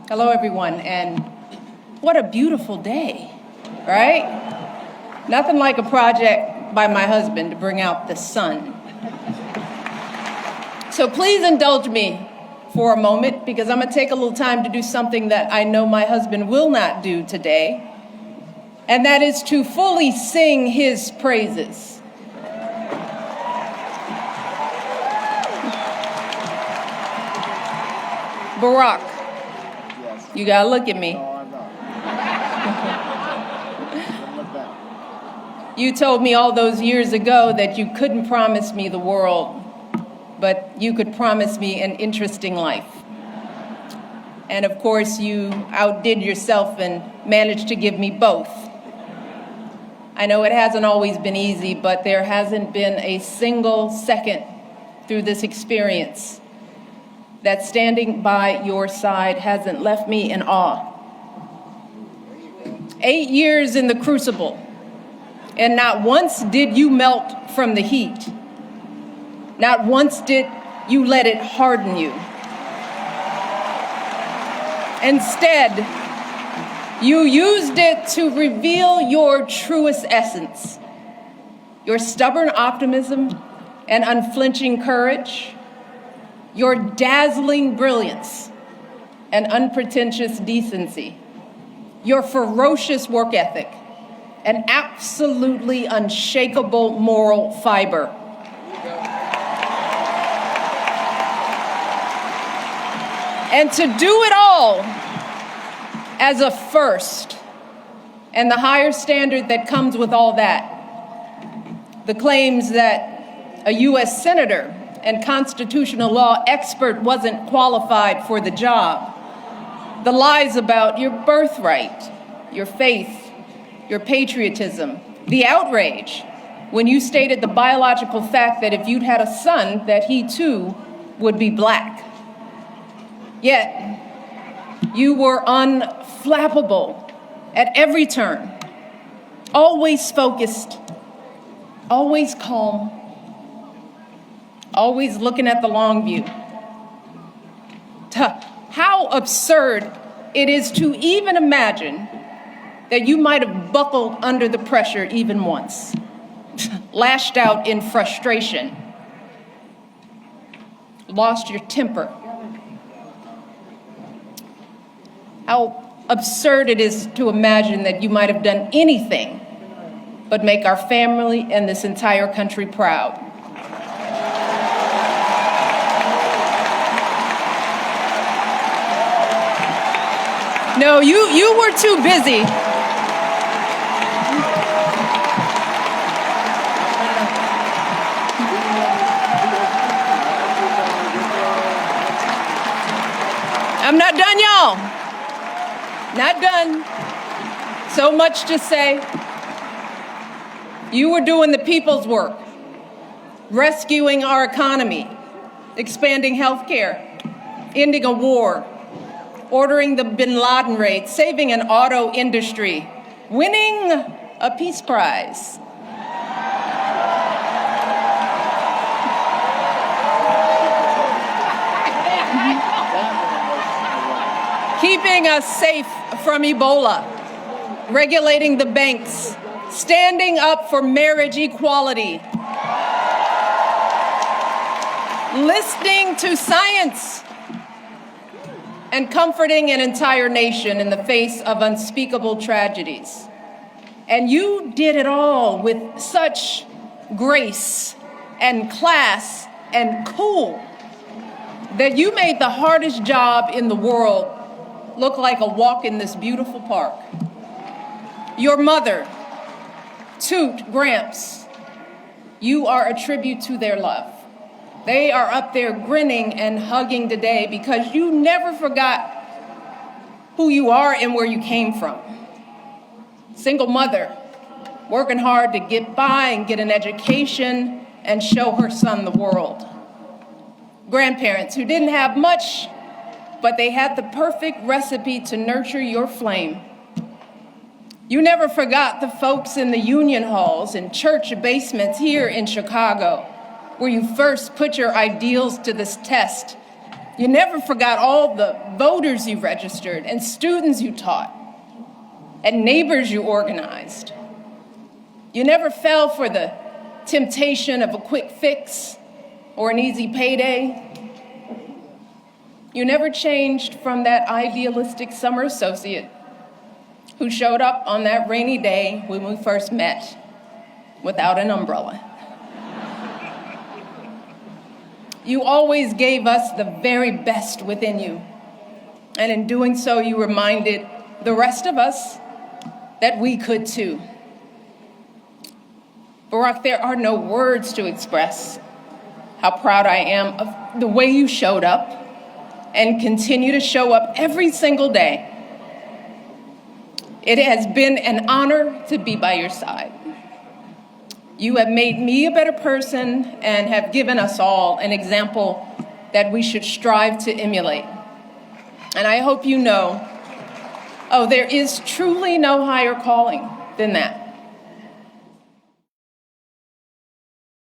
Hello, everyone, and what a beautiful day, right? Nothing like a project by my husband to bring out the sun. So please indulge me for a moment, because I'm going to take a little time to do something that I know my husband will not do today, and that is to fully sing his praises. Barack, you gotta look at me. You told me all those years ago that you couldn't promise me the world, but you could promise me an interesting life. And of course, you outdid yourself and managed to give me both. I know it hasn't always been easy, but there hasn't been a single second through this experience that standing by your side hasn't left me in awe. 8 years in the crucible, and not once did you melt from the heat. Not once did you let it harden you. Instead, you used it to reveal your truest essence, your stubborn optimism and unflinching courage, your dazzling brilliance and unpretentious decency, your ferocious work ethic, and absolutely unshakable moral fiber. And to do it all as a first, and the higher standard that comes with all that, the claims that a U.S. senator and constitutional law expert wasn't qualified for the job, the lies about your birthright, your faith, your patriotism, the outrage when you stated the biological fact that if you'd had a son, that he too would be black. Yet, you were unflappable at every turn, always focused, always calm, always looking at the long view. How absurd it is to even imagine that you might have buckled under the pressure even once, lashed out in frustration, lost your temper. How absurd it is to imagine that you might have done anything but make our family and this entire country proud. No, you were too busy. I'm not done, y'all. Not done. So much to say. You were doing the people's work, rescuing our economy, expanding health care, ending a war, ordering the Bin Laden raid, saving an auto industry, winning a peace prize. Keeping us safe from Ebola, regulating the banks, standing up for marriage equality, listening to science, and comforting an entire nation in the face of unspeakable tragedies. And you did it all with such grace and class and cool that you made the hardest job in the world look like a walk in this beautiful park. Your mother, Toot, Gramps, you are a tribute to their love. They are up there grinning and hugging today because you never forgot who you are and where you came from. Single mother, working hard to get by and get an education and show her son the world. Grandparents who didn't have much, but they had the perfect recipe to nurture your flame. You never forgot the folks in the union halls and church basements here in Chicago, where you first put your ideals to this test You never forgot all the voters you registered and students you taught and neighbors you organized. You never fell for the temptation of a quick fix or an easy payday. You never changed from that idealistic summer associate who showed up on that rainy day when we first met without an umbrella. You always gave us the very best within you, and in doing so, you reminded the rest of us that we could too. Barack, there are no words to express how proud I am of the way you showed up and continue to show up every single day. It has been an honor to be by your side. You have made me a better person and have given us all an example that we should strive to emulate. And I hope you know, there is truly no higher calling than that.